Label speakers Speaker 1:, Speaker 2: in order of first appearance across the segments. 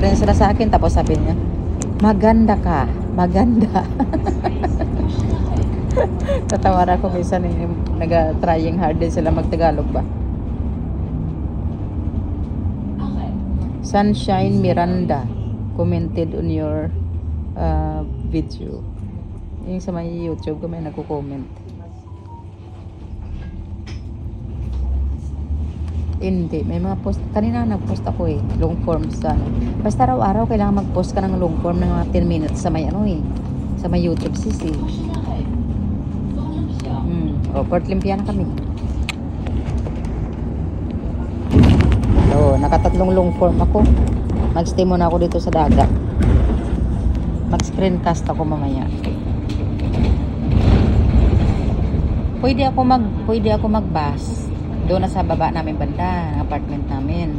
Speaker 1: Rin sila sa akin, tapos sabi niya, maganda ka, maganda. Tatawaran ko minsan nag-trying hard din sila mag-Tagalog ba. Sunshine Miranda commented on your video. Yung sa may YouTube ko may nagko-comment. Hindi, may mga post. Kanina nag-post ako long form sa basta araw-araw kailangan mag-post ka ng long form ng mga 10 minutes sa may sa may YouTube sis Port Limpiana kami. Nakatatlong long form ako. Mag-stay muna ako dito sa dagat. Mag-screencast ako mamaya. Pwede ako mag-bus doon na sa baba namin banda, ng apartment namin.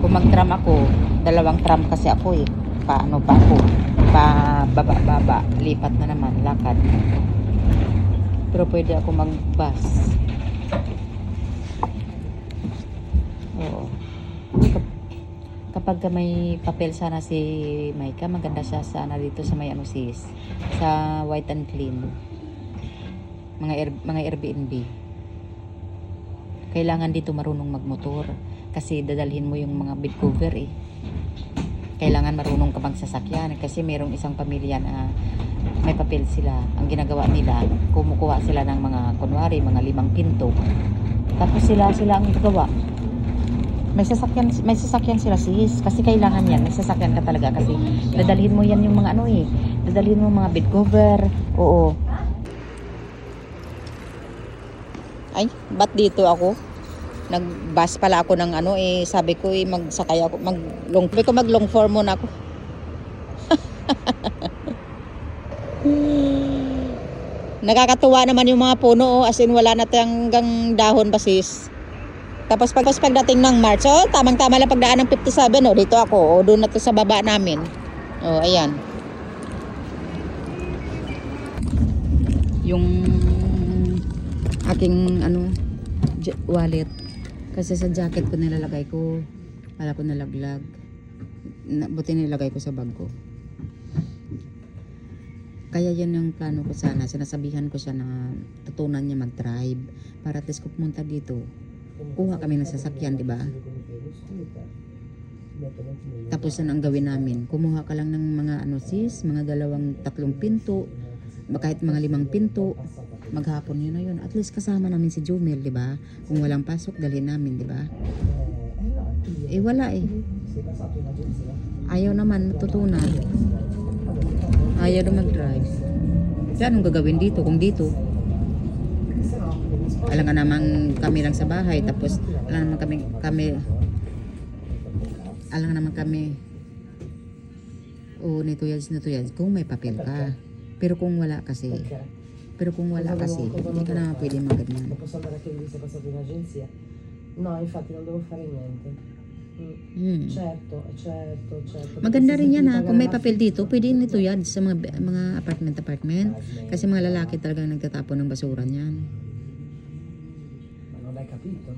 Speaker 1: Kung mag-tram ako, 2 tram kasi ako Paano pa ako? Baba, lipat na naman, lakad. Pero pwede ako mag-bus. Oo. Kapag may papel sana si Maika, maganda siya sana dito sa may sis, sa White and Clean. Mga Airbnb. Kailangan dito marunong magmotor kasi dadalhin mo yung mga bed cover Kailangan marunong ka magsasakyan kasi merong isang pamilya na may papel sila. Ang ginagawa nila, kumukuha sila ng mga kunwari, mga 5 pinto. Tapos sila ang gagawa. May sasakyan sila sis kasi kailangan yan, may sasakyan ka talaga kasi dadalhin mo yan yung mga dadalhin mo mga bed cover. Oo. Ay, ba't dito ako? Nag-bus pala ako ng sabi ko magsakay ako, mag-long form muna ako. Nakakatuwa naman yung mga puno as in wala na hanggang dahon ba sis. Tapos pagdating ng March, tamang-tama lang pagdaan ng 57, dito ako, doon na to sa baba namin. Ayan. Yung aking wallet kasi sa jacket ko nilalagay ko, wala ko nalaglag. Buti nilagay ko sa bag ko. Kaya yan yung plano ko sana. Sinasabihan ko siya na tutunan niya mag-drive para at least kung pumunta dito, kuha kami ng sasakyan, di ba? Tapos yan ang gawin namin. Kumuha ka lang ng mga mga 2, 3 pinto, kahit mga 5 pinto, maghapon yun na yun. At least kasama namin si Jomel, di ba? Kung walang pasok, dalhin namin, di ba? Wala Ayaw naman matutunan. Ayaw na mag-drive. Kaya anong gagawin dito kung dito? Alam nga naman kami lang sa bahay, tapos alam naman kami nito yan kung may papel ka. Pero kung wala kasi hindi ka na pwede mag-ganyan.
Speaker 2: Posso andare a chiedere se passato in agenzia? No, infatti non devo fare niente. Certo.
Speaker 1: Maganda rin yan kung may papel dito, pwede nito yan sa mga apartment. Kasi mga lalaki talagang nagtatapon ng basura niyan.
Speaker 2: Ma non l'hai capito?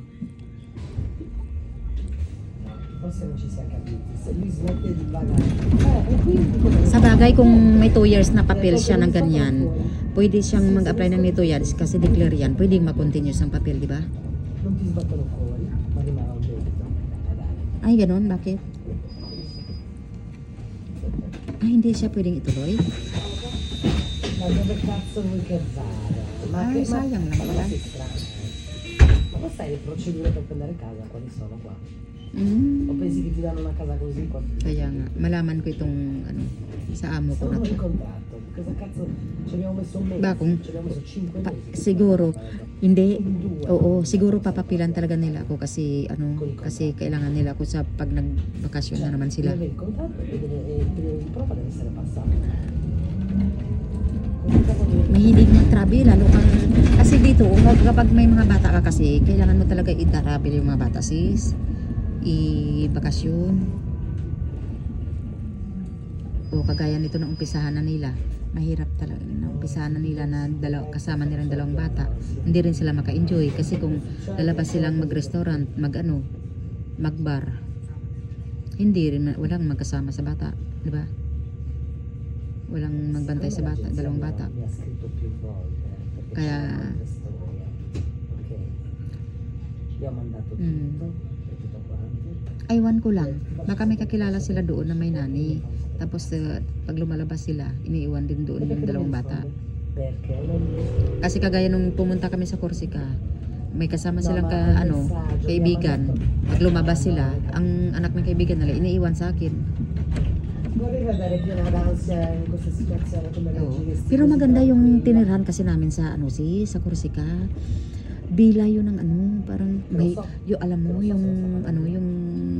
Speaker 2: Forse non ci siamo capiti. Se lui smette di vagare.
Speaker 1: Sa bagay, kung may 2 years na papel siya ng ganyan, pwede siyang mag-apply ng 2 years kasi declare yan. Pwedeng mag-continuous ang papel, di ba?
Speaker 2: Non ti sbattono fuori, ma rimane un debito.
Speaker 1: Ay, ganun? Bakit? Hindi siya pwedeng ituloy?
Speaker 2: Ma dove cazzo vuoi che vada?
Speaker 1: Sayang lang pala.
Speaker 2: Ma lo sai le procedure per prendere casa quali sono qua? O
Speaker 1: Mm.
Speaker 2: pensi che ti danno una casa così qua?
Speaker 1: Kaya nga, malaman ko itong sa amo ko na
Speaker 2: Sono
Speaker 1: to.
Speaker 2: il contratto. Cosa cazzo? Ci abbiamo messo un mese.
Speaker 1: Ba, kung-
Speaker 2: Ci abbiamo messo 5 mesi.
Speaker 1: Siguro, hindi. Oo, siguro papapilan talaga nila ako kasi kasi kailangan nila ako sa pag nagbakasyon na naman sila.
Speaker 2: Deve il contratto e il periodo di prova deve essere passato.
Speaker 1: Mahilig mag-travel, lalo kang kasi dito, kapag may mga bata ka kasi, kailangan mo talaga i-travel yung mga bata sis. I-bakasyon. O kagaya nito na umpisahan na nila. Mahirap talaga na umpisahan na nila na kasama nilang 2 bata. Hindi rin sila maka-enjoy kasi kung lalabas silang mag-restaurant, mag-bar. Hindi rin, walang magkasama sa bata, di ba? Walang magbantay sa bata, dalawang bata.
Speaker 2: Mi ha scritto più volte, perché
Speaker 1: Kaya,
Speaker 2: c'è un'altra storia. Ok. Gli ho mandato tutto, e tutto quanto.
Speaker 1: aywan ko lang. Baka may kakilala sila doon na may nani. Tapos pag lumalabas sila, iniiwan din doon yung dalawang bata.
Speaker 2: Perché non
Speaker 1: Kasi kagaya nung pumunta kami sa Corsica, may kasama
Speaker 2: No,
Speaker 1: silang
Speaker 2: ma il messaggio,
Speaker 1: kaibigan.
Speaker 2: abbiamo detto-
Speaker 1: Pag lumabas sila, ang anak ng kaibigan nila, iniiwan sa akin.
Speaker 2: vorrei vedere più d'ansia in questa situazione come
Speaker 1: Oo.
Speaker 2: reagisci.
Speaker 1: Pero
Speaker 2: così
Speaker 1: maganda yung
Speaker 2: tranquilla.
Speaker 1: tinirhan kasi namin sa sa Corsica. Bila yun ng parang may yung alam mo yung yung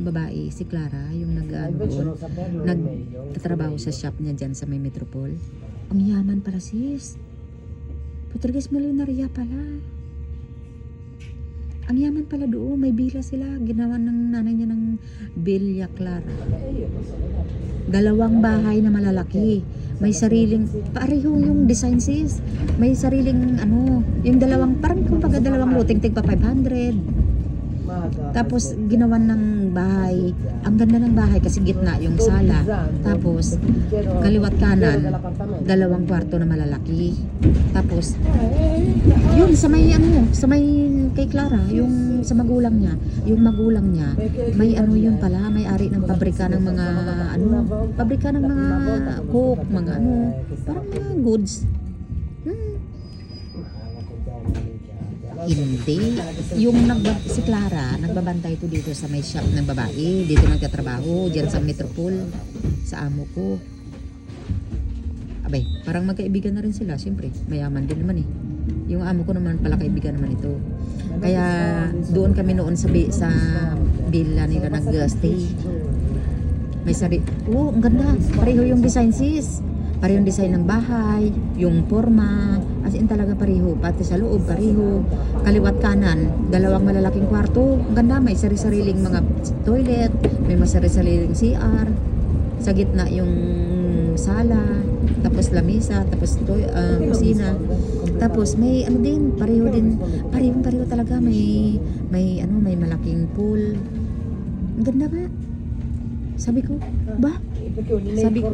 Speaker 1: babae si Clara, yung
Speaker 2: Invece
Speaker 1: doon,
Speaker 2: non saperlo è meglio.
Speaker 1: nagtatrabaho sa shop niya diyan sa may Metropol. Ang yaman pala sis. Portuguese milyonarya pala. Ang yaman pala doon, may bila sila. Ginawa ng nanay niya ng Villa Clara.
Speaker 2: Io posso vedere.
Speaker 1: Dalawang bahay na malalaki. May sariling, pareho yung design sis. May sariling yung dalawang, parang kumbaga dalawang looting, tigpa 500. Tapos ginawan ng bahay. Ang ganda ng bahay kasi gitna yung sala. Tapos kaliwat kanan, dalawang kwarto na malalaki. Tapos yun sa may sa may kay Clara, yung sa magulang niya, may yun pala, may ari ng pabrika ng mga pabrika ng mga coke, mga parang mga goods. Hindi. Yung si Clara, nagbabantay ito dito sa may shop ng babae. Dito nagtatrabaho, dyan sa Metropol, sa amo ko. Abay, parang magkaibigan na rin sila. Siyempre, mayaman din naman eh. Yung amo ko naman pala kaibigan naman ito. Kaya doon kami noon sa villa nila nag-stay. May ang ganda. Pareho yung design sis. Pareho yung design ng bahay, yung forma, as in talaga pareho. Pati sa loob, pareho. Kaliwat kanan, dalawang malalaking kwarto. Ang ganda, may sari-sariling mga toilet, may sari-sariling CR. Sa gitna yung sala, tapos lamesa, tapos kusina. Tapos may din, pareho talaga. May malaking pool. Ang ganda ba? Sabi ko,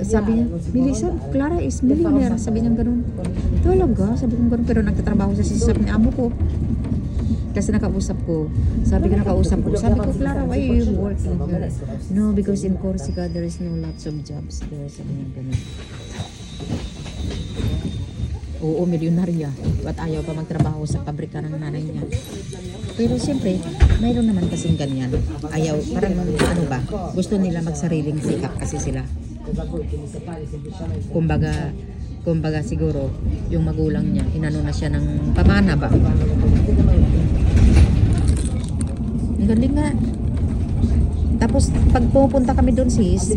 Speaker 1: sabi niya, Melissa, Clara is millionaire. Sabi niya ganun. Talaga, sabi ko ganun. Pero nagtatrabaho sa sisap ni amo ko. Kasi nakausap ko. Sabi ko, Clara, why are you working here? No, because in Corsica, there is no lots of jobs there. Sabi niya ganun. Oo, milyonarya. At ayaw pa magtrabaho sa pabrika ng nanay niya. Pero siyempre, mayroon naman kasing ganyan. Ayaw, parang gusto nila magsariling sikap kasi sila. Kumbaga siguro, yung magulang niya, inano na siya ng pamana ba? Ang galing nga. Tapos, pag pupunta kami doon sis,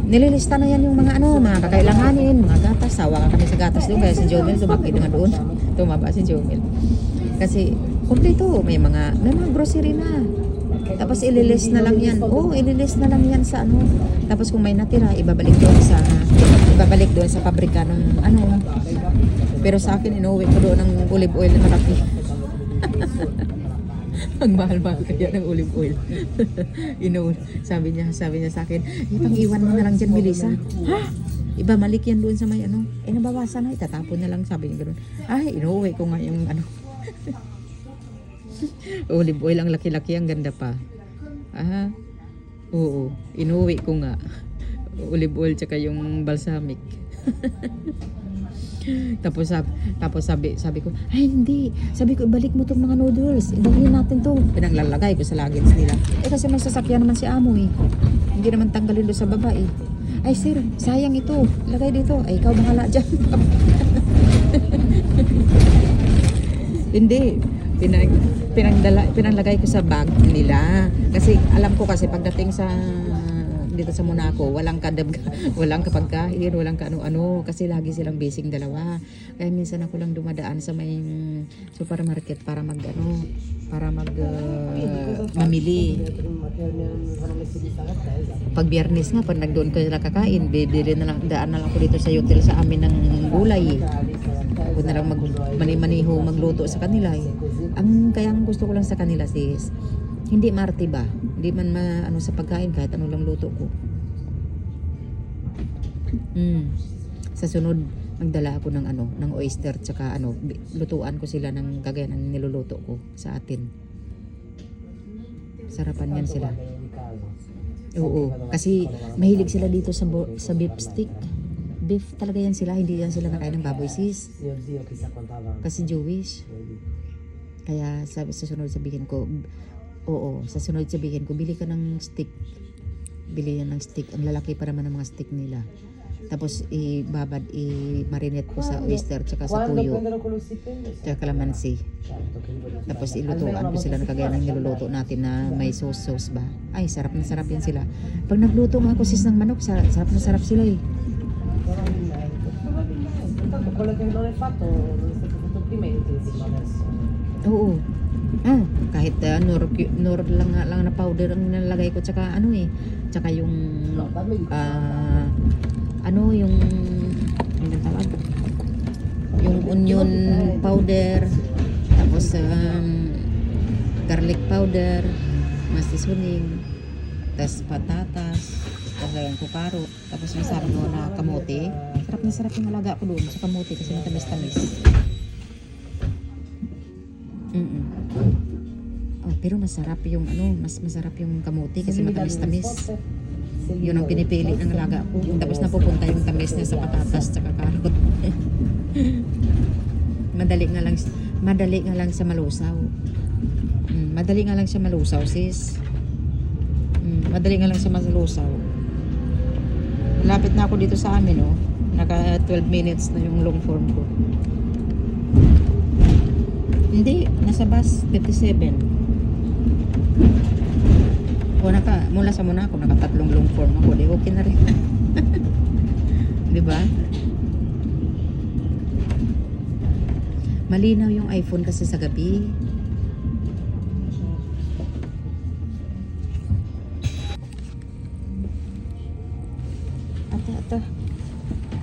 Speaker 1: nililista na yan yung mga mga kakailanganin, mga gatas. Sawa ka kami sa gatas doon, kaya si Jomel lumaki na doon. Tumaba si Jomel. Kasi, kumpleto, may mga grocery na. Tapos ililist na lang yan. Ililist na lang yan sa Tapos kung may natira, ibabalik doon sa pabrika ng Pero sa akin, inuwi ko doon ng olive oil na malaki. Ang mahal-mahal kaya ng olive oil. Sabi niya sa akin, ipang iwan mo na lang dyan, Melissa. Ha? Ibabalik yan doon sa may nabawasan na, itatapon na lang, sabi niya gano'n. Ay, inuwi ko nga yung olive oil, ang laki-laki, ang ganda pa. Oo, inuwi ko nga. Olive oil tsaka yung balsamic. Tapos sabi ko, ay hindi. Sabi ko, ibalik mo tong mga noodles. Ibalhin natin to. Pinanglalagay ko sa luggage nila. Kasi may sasakyan naman si amo eh. Hindi naman tanggalin doon sa baba eh. Ay sir, sayang ito. Lagay dito. Ay ikaw bahala dyan. Hindi. Pinanglagay ko sa bag nila. Kasi alam ko kasi pagdating dito sa Monaco, walang kapagkain, walang kaano-ano kasi lagi silang basing dalawa. Kaya minsan ako lang dumadaan sa may supermarket para mamili. Pag Biyernes nga, pag nagdoon ko sila kakain, daan na lang ko dito sa hotel sa amin ng gulay. Ako na lang magluto sa kanila. Kaya gusto ko lang sa kanila sis, Hindi maarte ba? Hindi man ano sa pagkain kahit ano lang luto ko. Sa sunod, magdala ako ng ano, ng oyster tsaka ano, lutuan ko sila ng kagaya ng niluluto ko sa atin. Sarapan yan sila. Oo, kasi mahilig sila dito sa beef stick. Beef talaga yan sila, hindi yan sila nakain ng baboy sis.
Speaker 2: Mio zio chissà quanta avanti.
Speaker 1: Kasi Jewish. Kaya sabi sa sunod sabihin ko, oo, sa sunod sabihin ko, bili ka ng stick. Bili yan ng stick. Ang lalaki pa naman ng mga stick nila. Tapos i-marinate ko sa oyster tsaka sa
Speaker 2: Quando
Speaker 1: tuyo.
Speaker 2: prendono quello stipendio?
Speaker 1: Tsaka kalamansi.
Speaker 2: Certo, che li voglio
Speaker 1: Tapos
Speaker 2: fare.
Speaker 1: ilutuan
Speaker 2: Almeno
Speaker 1: ko
Speaker 2: una
Speaker 1: sila ng
Speaker 2: volta
Speaker 1: kagaya ng
Speaker 2: settimana,
Speaker 1: niluluto
Speaker 2: certo.
Speaker 1: natin na may sauce ba. Ay, sarap na sarap yan sila. Pag nagluto nga ako sis ng manok, sarap na sarap sila eh.
Speaker 2: Probabilmente. Tanto quello che non è fatto non è stato fatto prima è inutilissimo adesso.
Speaker 1: Oo. Kahit nor lang na powder ang nalagay ko tsaka ano eh. Tsaka yung
Speaker 2: No, dammi di
Speaker 1: ano yung anong tawag? Yung onion powder, tapos garlic powder, seasoning, tapos patatas, tapos lagyan ko karot, tapos may sarno na kamote. Sarap na sarap yung alaga ko doon sa kamote kasi matamis-tamis. Oh, pero masarap yung ano, mas masarap yung kamote kasi matamis-tamis. Yun ang pinipili ng alaga ko. Tapos napupunta yung tamis niya sa patatas tsaka karot. madali nga lang sa malusaw. Madali nga lang siya malusaw, sis. Madali nga lang siya malusaw. Malapit na ako dito sa amin, oh. Naka 12 minutes na yung long form ko. Hindi, nasa bus 57. Mula sa Monaco, nakatatlong long form ako. Di okay na rin. Di ba? Malinaw yung iPhone kasi sa gabi. Ata.